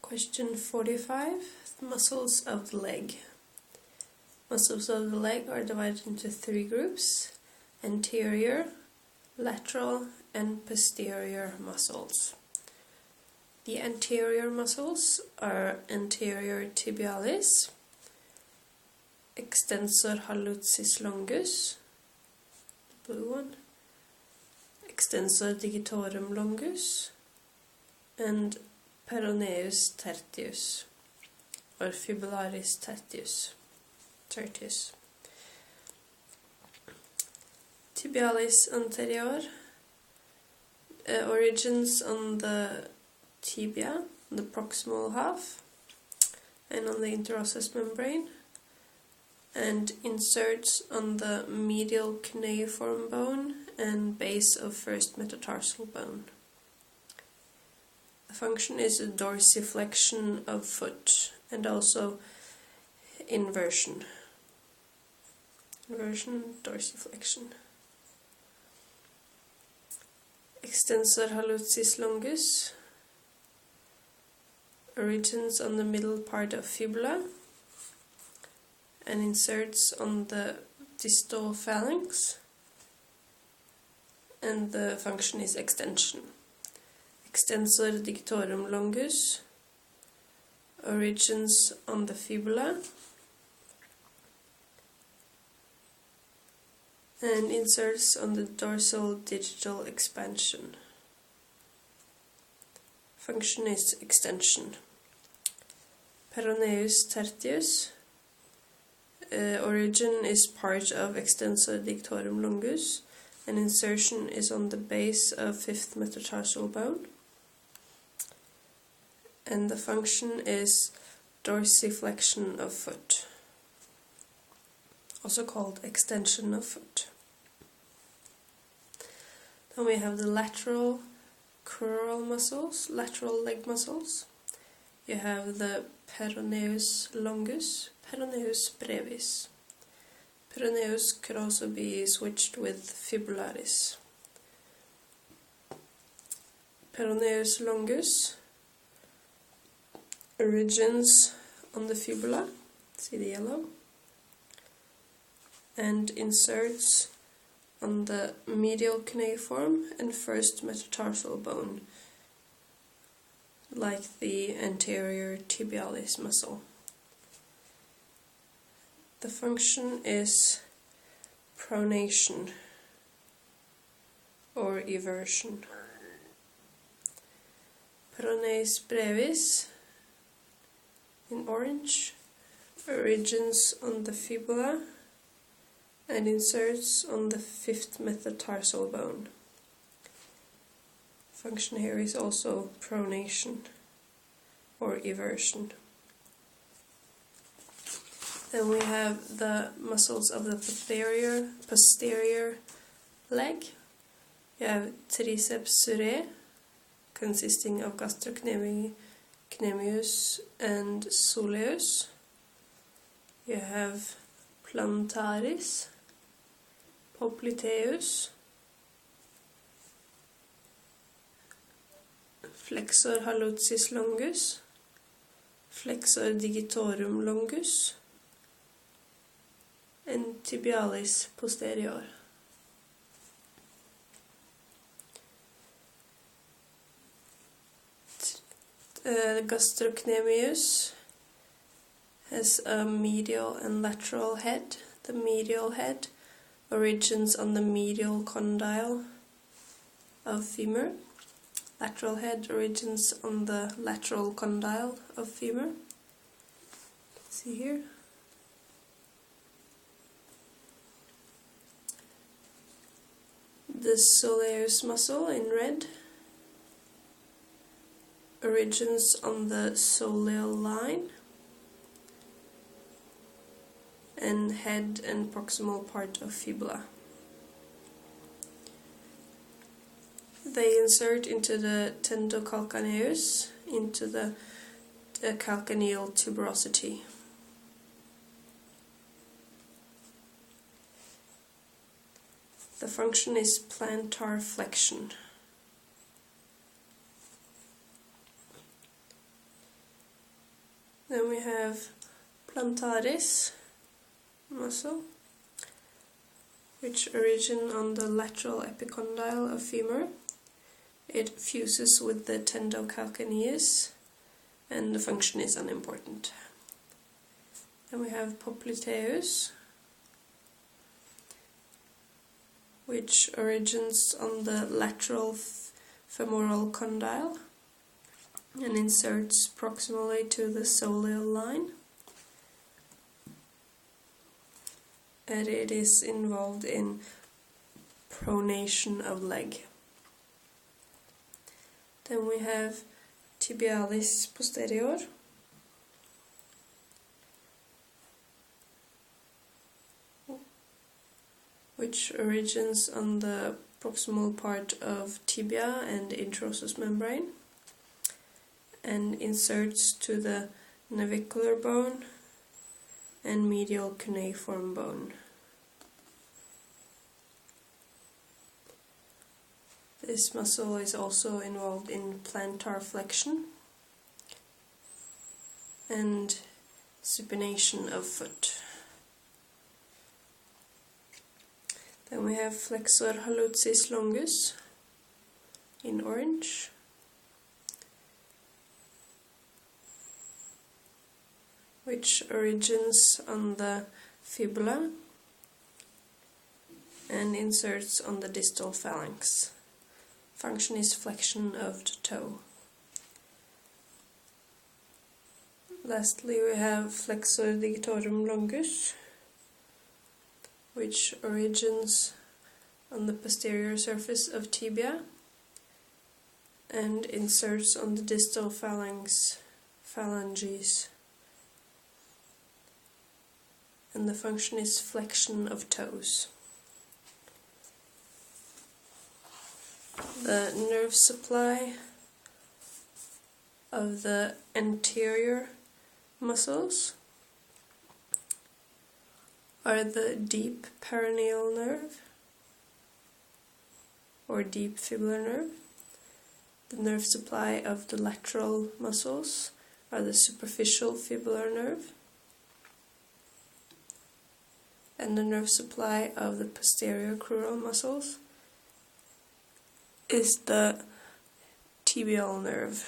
Question 45. Muscles of the leg. Muscles of the leg are divided into three groups: anterior, lateral, and posterior muscles. The anterior muscles are anterior tibialis, Extensor Hallucis longus, the blue one, Extensor Digitorum longus, and Peroneus tertius, or Fibularis tertius. Tibialis anterior origins on the tibia, on the proximal half, and on the interosseous membrane, and inserts on the medial cuneiform bone and base of first metatarsal bone. The function is a dorsiflexion of foot and also inversion. Inversion, dorsiflexion. Extensor Hallucis longus origins on the middle part of fibula and inserts on the distal phalanx, and the function is extension. Extensor Digitorum longus origins on the fibula and inserts on the dorsal digital expansion. Function is extension. Peroneus tertius origin is part of Extensor Digitorum longus, and insertion is on the base of fifth metatarsal bone. And the function is dorsiflexion of foot, also called extension of foot. Then we have the lateral crural muscles, lateral leg muscles. You have the Peroneus longus, Peroneus brevis. Peroneus could also be switched with fibularis. Peroneus longus origins on the fibula, see the yellow, and inserts on the medial cuneiform and first metatarsal bone, like the anterior tibialis muscle. The function is pronation or eversion. Peroneus brevis in orange origins on the fibula and inserts on the fifth metatarsal bone. Function here is also pronation or eversion. Then we have the muscles of the posterior leg. You have triceps surae, consisting of gastrocnemius and soleus. You have plantaris, Popliteus, Flexor Hallucis longus, Flexor Digitorum longus, and Tibialis posterior. Gastrocnemius has a medial and lateral head. The medial head origins on the medial condyle of femur. Lateral head origins on the lateral condyle of femur. See here. The soleus muscle in red origins on the soleal line and head and proximal part of fibula. They insert into the tendocalcaneus, into the calcaneal tuberosity. The function is plantar flexion. Then we have plantaris muscle, which origin on the lateral epicondyle of femur. It fuses with the tendocalcaneus, and the function is unimportant. Then we have Popliteus, which origins on the lateral femoral condyle and inserts proximally to the soleal line. And it is involved in pronation of leg. Then we have tibialis posterior, which origins on the proximal part of tibia and introsseous membrane and inserts to the navicular bone and medial cuneiform bone. This muscle is also involved in plantar flexion and supination of foot. Then we have Flexor Hallucis Longus in orange. Which origins on the fibula and inserts on the distal phalanx. Function is flexion of the toe. Lastly, we have Flexor Digitorum longus, which origins on the posterior surface of tibia and inserts on the distal phalanges. And the function is flexion of toes. The nerve supply of the anterior muscles are the deep peroneal nerve or deep fibular nerve. The nerve supply of the lateral muscles are the superficial fibular nerve. And the nerve supply of the posterior crural muscles is the tibial nerve.